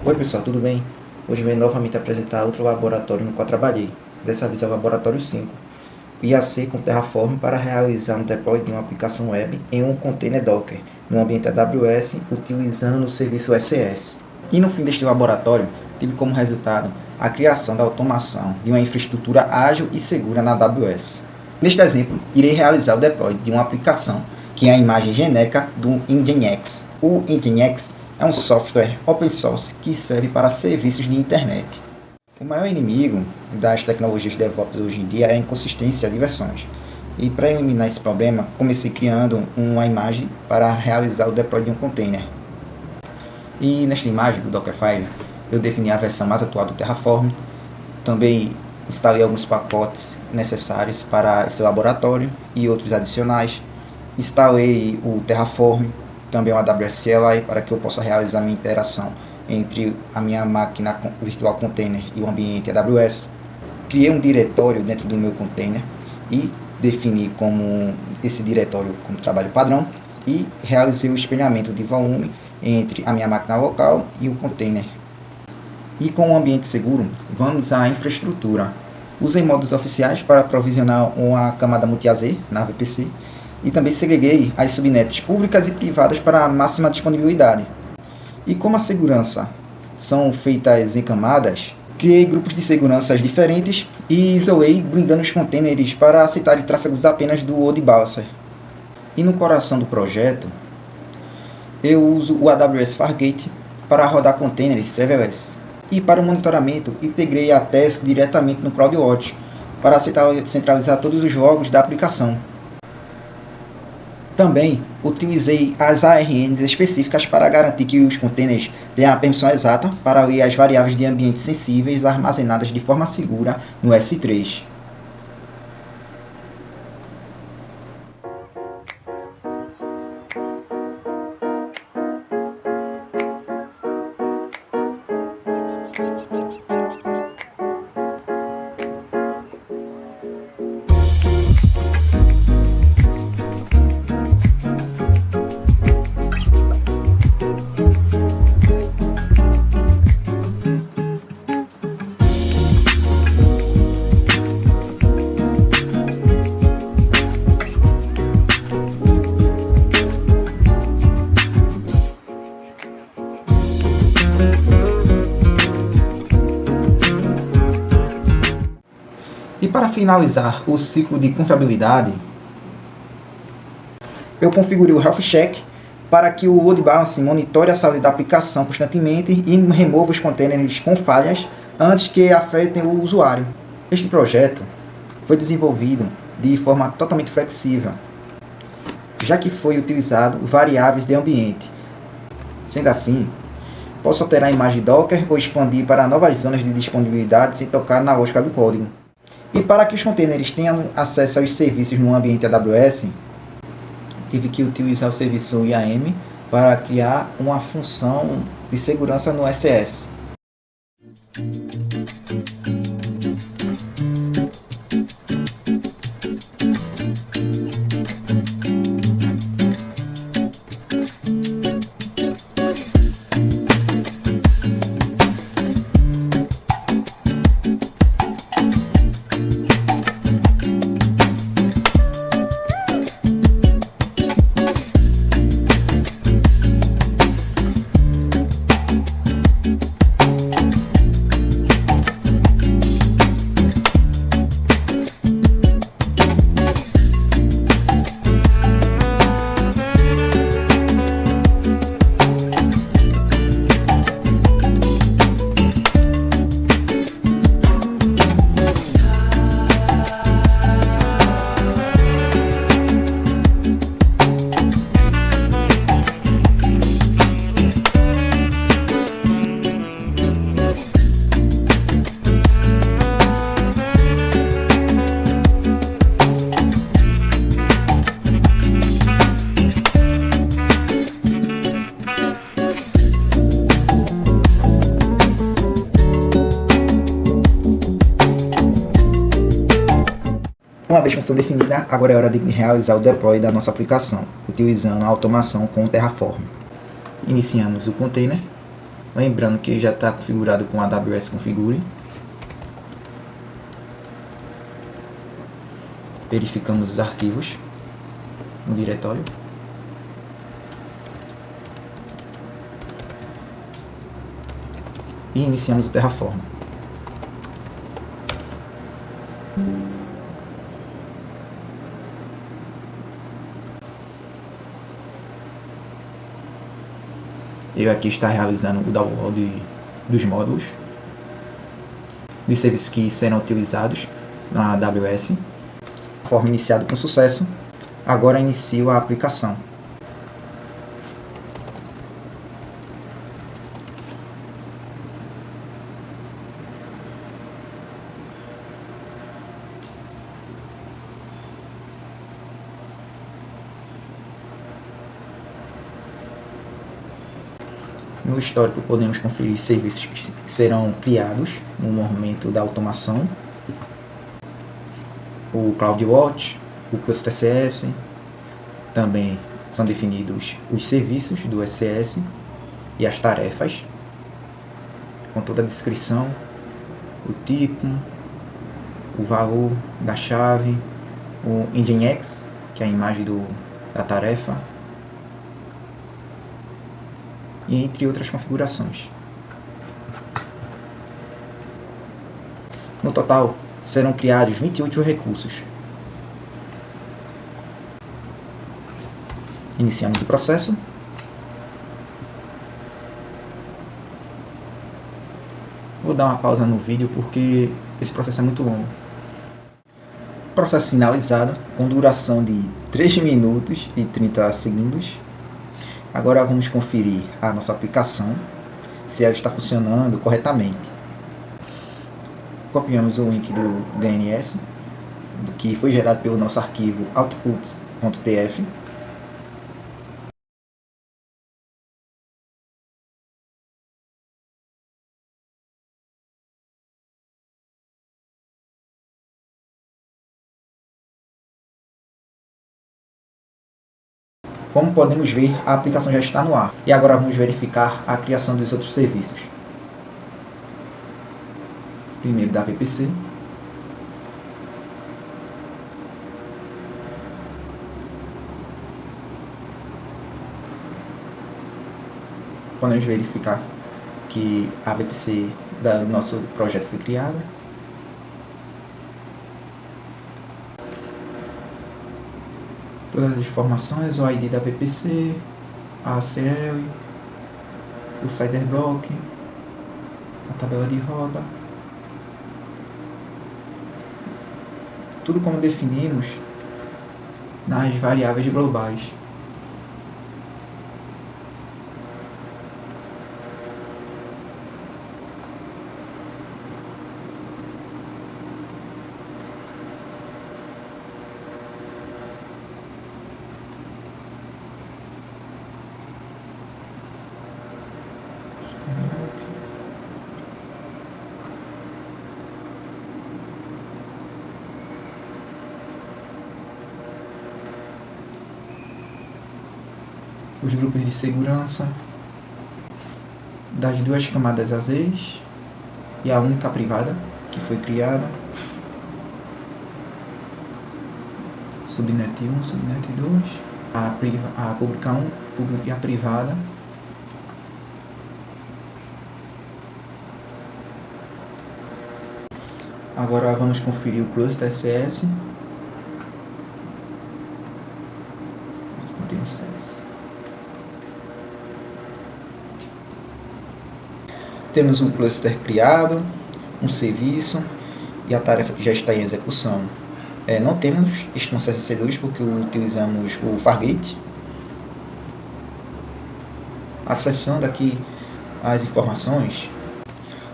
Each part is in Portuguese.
Oi pessoal, tudo bem? Hoje venho novamente apresentar outro laboratório no qual trabalhei. Dessa vez é o laboratório 5, IAC com Terraform para realizar um deploy de uma aplicação web em um container Docker no ambiente AWS utilizando o serviço SES. E no fim deste laboratório, tive como resultado a criação da automação de uma infraestrutura ágil e segura na AWS. Neste exemplo, irei realizar o deploy de uma aplicação que é a imagem genérica do Nginx. O Nginx é um software open source que serve para serviços de internet. O maior inimigo das tecnologias DevOps hoje em dia é a inconsistência de versões. E para eliminar esse problema, comecei criando uma imagem para realizar o deploy de um container. E nesta imagem do Dockerfile, eu defini a versão mais atual do Terraform. Também instalei alguns pacotes necessários para esse laboratório e outros adicionais. Instalei o Terraform, também o AWS CLI, para que eu possa realizar minha interação entre a minha máquina virtual container e o ambiente AWS. Criei um diretório dentro do meu container e defini como esse diretório como trabalho padrão e realizei o espelhamento de volume entre a minha máquina local e o container. E com o ambiente seguro, vamos à infraestrutura. Usei modos oficiais para provisionar uma camada multi-AZ na VPC e também segreguei as subnets públicas e privadas para a máxima disponibilidade. E como a segurança são feitas em camadas, criei grupos de seguranças diferentes e isolei blindando os containers para aceitar tráfegos apenas do load balancer. E no coração do projeto, eu uso o AWS Fargate para rodar containers serverless. E para o monitoramento, integrei a Task diretamente no CloudWatch para centralizar todos os logs da aplicação. Também utilizei as ARNs específicas para garantir que os containers tenham a permissão exata para ler as variáveis de ambientes sensíveis armazenadas de forma segura no S3. E para finalizar o ciclo de confiabilidade, eu configurei o Health Check para que o Load Balancing monitore a saúde da aplicação constantemente e remova os containers com falhas antes que afetem o usuário. Este projeto foi desenvolvido de forma totalmente flexível, já que foi utilizado variáveis de ambiente. Sendo assim, posso alterar a imagem Docker ou expandir para novas zonas de disponibilidade sem tocar na lógica do código. E para que os containers tenham acesso aos serviços no ambiente AWS, tive que utilizar o serviço IAM para criar uma função de segurança no SES. Uma vez função definida, agora é hora de realizar o deploy da nossa aplicação, utilizando a automação com o Terraform. Iniciamos o container, Lembrando que já está configurado com AWS Configure. Verificamos os arquivos no diretório. E iniciamos o Terraform. Eu aqui está realizando o download dos módulos, dos serviços que serão utilizados na AWS. Forma iniciado com sucesso. Agora inicio a aplicação. No histórico podemos conferir serviços que serão criados no momento da automação. O CloudWatch, o ClusterCS, também são definidos os serviços do SCS e as tarefas, com toda a descrição, o tipo, o valor da chave, o Nginx, que é a imagem da tarefa, e entre outras configurações. No total, serão criados 28 recursos. Iniciamos o processo. Vou dar uma pausa no vídeo porque esse processo é muito longo. Processo finalizado, com duração de 3 minutos e 30 segundos. Agora vamos conferir a nossa aplicação, se ela está funcionando corretamente. Copiamos o link do DNS, que foi gerado pelo nosso arquivo outputs.tf. Como podemos ver, a aplicação já está no ar. E agora vamos verificar a criação dos outros serviços. Primeiro da VPC. Podemos verificar que a VPC do nosso projeto foi criada. Todas as informações, o ID da VPC, a ACL, o CIDR block, a tabela de roda. Tudo como definimos nas variáveis globais. Os grupos de segurança das duas camadas AZs e a única privada que foi criada. Subnet 1, Subnet 2, a pública 1, pública e a privada. Agora vamos conferir o cluster SS. Esse contém acesso. Temos um cluster criado, um serviço e a tarefa que já está em execução. Não temos instâncias EC2 porque utilizamos o Fargate. Acessando aqui as informações,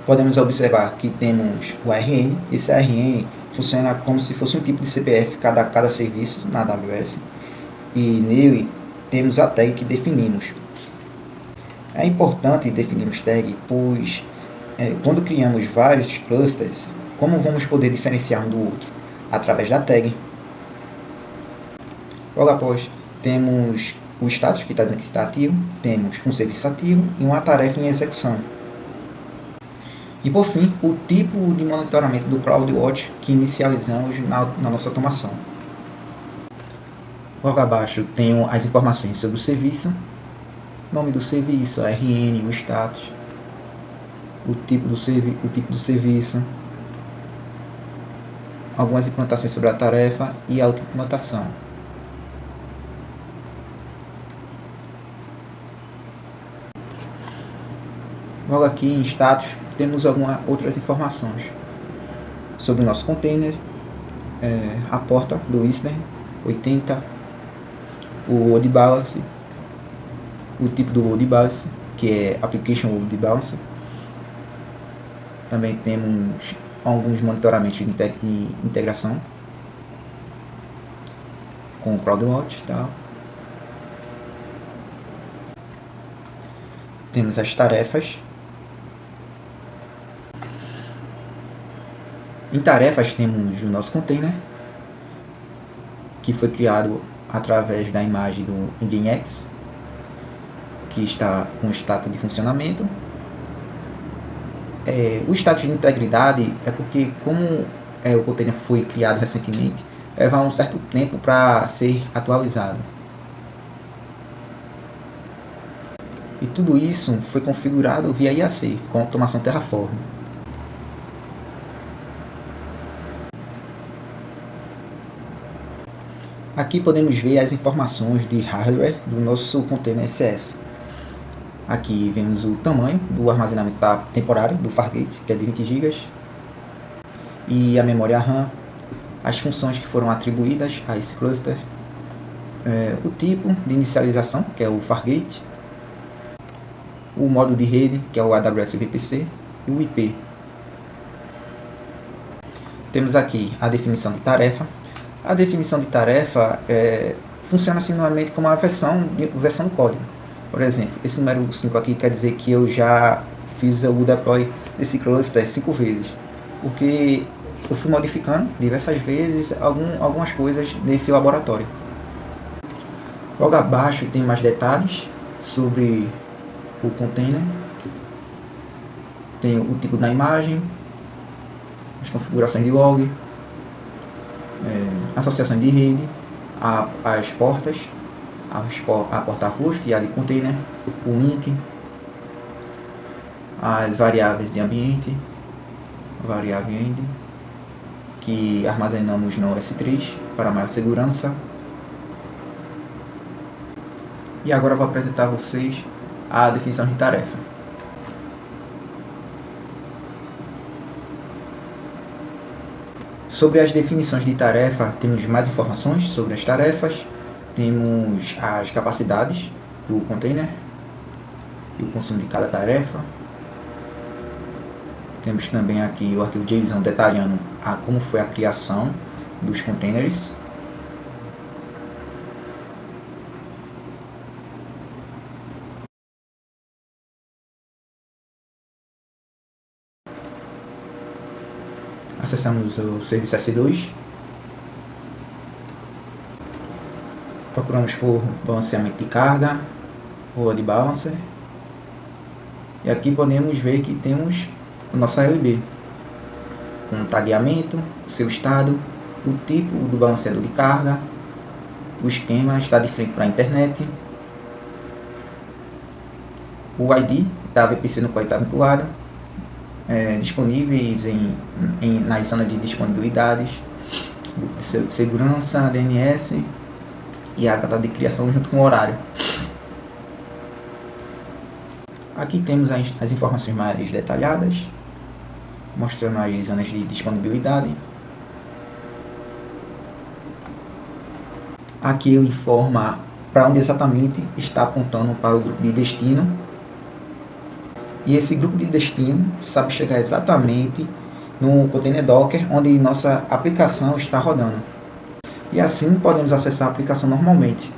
podemos observar que temos o ARN. Esse ARN funciona como se fosse um tipo de CPF cada serviço na AWS. E nele temos a tag que definimos. É importante definirmos tag, pois quando criamos vários clusters, como vamos poder diferenciar um do outro? Através da tag. Logo após, temos o status que está dizendo que está ativo, temos um serviço ativo e uma tarefa em execução. E por fim, o tipo de monitoramento do CloudWatch que inicializamos na nossa automação. Logo abaixo tenho as informações sobre o serviço, nome do serviço, a RN, o status, o tipo do serviço, algumas implantações sobre a tarefa e a auto-implantação. Logo aqui em status temos algumas outras informações sobre o nosso container, a porta do Whistler 80, o load balance, o tipo do load balance, que é application load balance. Também temos alguns monitoramentos de integração com o CloudWatch e tal. Temos as tarefas. Em tarefas temos o nosso container, que foi criado através da imagem do Nginx, que está com status de funcionamento. O status de integridade é porque, como o container foi criado recentemente, leva um certo tempo para ser atualizado. E tudo isso foi configurado via IAC, com automação Terraform. Aqui podemos ver as informações de hardware do nosso container SS. Aqui vemos o tamanho do armazenamento temporário do Fargate, que é de 20 GB, e a memória RAM, as funções que foram atribuídas a esse cluster, o tipo de inicialização, que é o Fargate, o modo de rede, que é o AWS VPC, e o IP. Temos aqui a definição de tarefa. A definição de tarefa funciona similarmente como uma versão do código. Por exemplo, esse número 5 aqui quer dizer que eu já fiz o deploy desse cluster 5 vezes, porque eu fui modificando diversas vezes algumas coisas nesse laboratório. Logo abaixo tem mais detalhes sobre o container. Tem o tipo da imagem, as configurações de log, associação de rede, as portas, a porta host e a de container, o link, as variáveis de ambiente, variável end, que armazenamos no S3 para maior segurança. E agora eu vou apresentar a vocês a definição de tarefa. Sobre as definições de tarefa, temos mais informações sobre as tarefas, temos as capacidades do container e o consumo de cada tarefa. Temos também aqui o arquivo JSON detalhando como foi a criação dos containers. Acessamos o serviço S2. Procuramos por balanceamento de carga, load balancer. E aqui podemos ver que temos o nosso ALB, com o tagueamento, o seu estado, o tipo do balanceador de carga, o esquema está de frente para a internet, o ID da VPC no qual está vinculado, disponíveis nas zonas de disponibilidades, de segurança, DNS e a data de criação junto com o horário. Aqui temos as informações mais detalhadas, mostrando as zonas de disponibilidade. Aqui ele informa para onde exatamente está apontando para o grupo de destino. E esse grupo de destino sabe chegar exatamente no container Docker onde nossa aplicação está rodando. E assim podemos acessar a aplicação normalmente,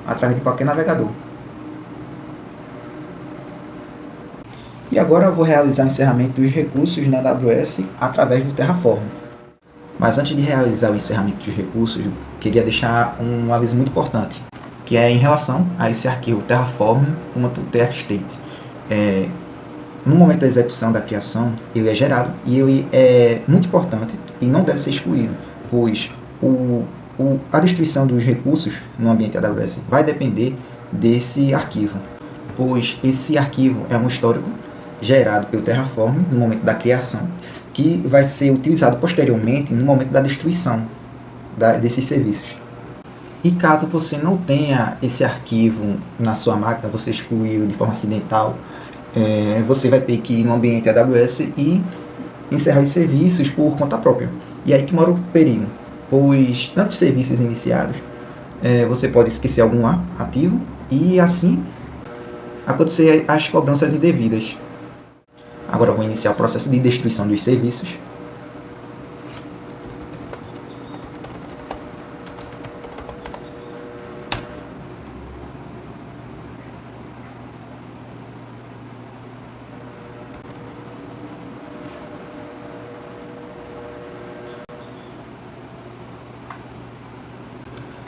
através de qualquer navegador. E agora eu vou realizar o encerramento dos recursos na AWS através do Terraform. Mas antes de realizar o encerramento dos recursos, eu queria deixar um aviso muito importante, que é em relação a esse arquivo terraform.tfstate. no momento da execução da criação, ele é gerado e ele é muito importante e não deve ser excluído, pois a destruição dos recursos no ambiente AWS vai depender desse arquivo, pois esse arquivo é um histórico gerado pelo Terraform no momento da criação, que vai ser utilizado posteriormente no momento da destruição desses serviços. E caso você não tenha esse arquivo na sua máquina, você excluiu de forma acidental, você vai ter que ir no ambiente AWS e encerrar os serviços por conta própria. E aí que mora o perigo, pois tantos serviços iniciados, você pode esquecer algum lá ativo e assim acontecer as cobranças indevidas. Agora eu vou iniciar o processo de destruição dos serviços.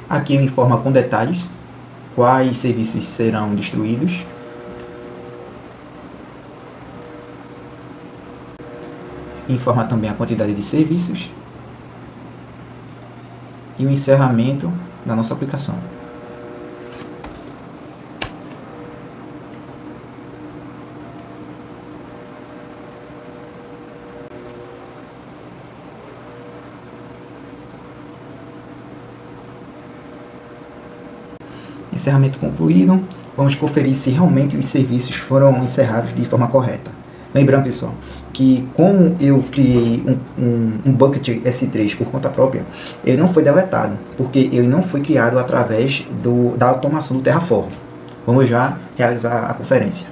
Aqui ele informa com detalhes quais serviços serão destruídos. Informa também a quantidade de serviços e o encerramento da nossa aplicação. Encerramento concluído. Vamos conferir se realmente os serviços foram encerrados de forma correta. Lembrando, pessoal, que como eu criei um bucket S3 por conta própria, ele não foi deletado, porque ele não foi criado através da automação do Terraform. Vamos já realizar a conferência.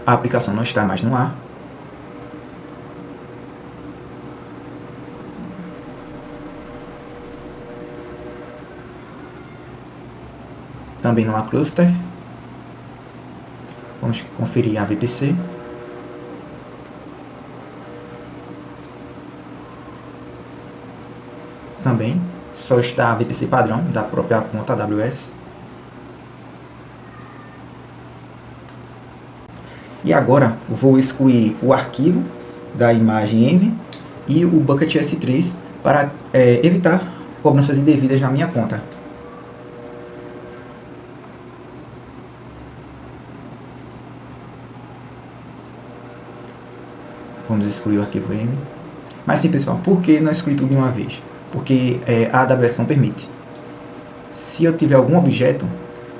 A aplicação não está mais no ar. Também não há cluster. Vamos conferir a VPC. Também só está a VPC padrão da própria conta AWS. E agora eu vou excluir o arquivo da imagem env e o bucket S3 para evitar cobranças indevidas na minha conta. Vamos excluir o arquivo M. Mas sim, pessoal, por que não excluir tudo de uma vez? Porque a AWS não permite. Se eu tiver algum objeto,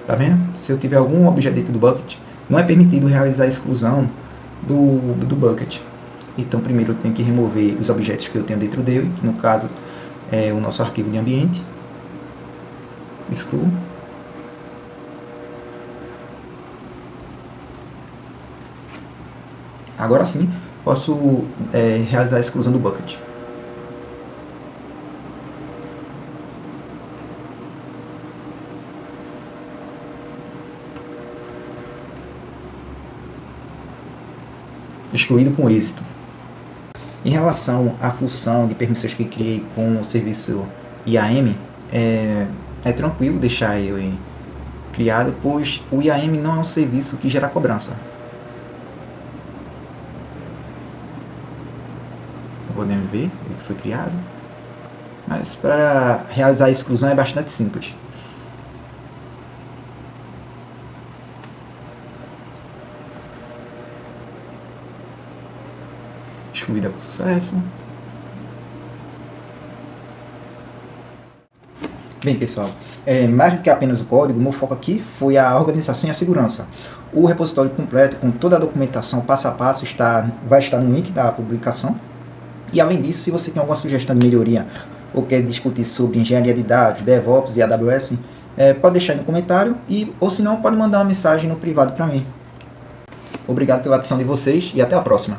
tá vendo? Se eu tiver algum objeto dentro do bucket, não é permitido realizar a exclusão do bucket. Então, primeiro eu tenho que remover os objetos que eu tenho dentro dele, que no caso é o nosso arquivo de ambiente. Excluo. Agora sim, posso realizar a exclusão do bucket. Excluído com êxito. Em relação à função de permissões que criei com o serviço IAM, é tranquilo deixar ele criado, pois o IAM não é um serviço que gera cobrança. Podemos ver o que foi criado, mas para realizar a exclusão é bastante simples. Excluída com sucesso. Bem, pessoal, mais do que apenas o código, meu foco aqui foi a organização e a segurança. O repositório completo com toda a documentação passo a passo vai estar no link da publicação. E além disso, se você tem alguma sugestão de melhoria ou quer discutir sobre engenharia de dados, DevOps e AWS, pode deixar aí no comentário ou se não, pode mandar uma mensagem no privado para mim. Obrigado pela atenção de vocês e até a próxima.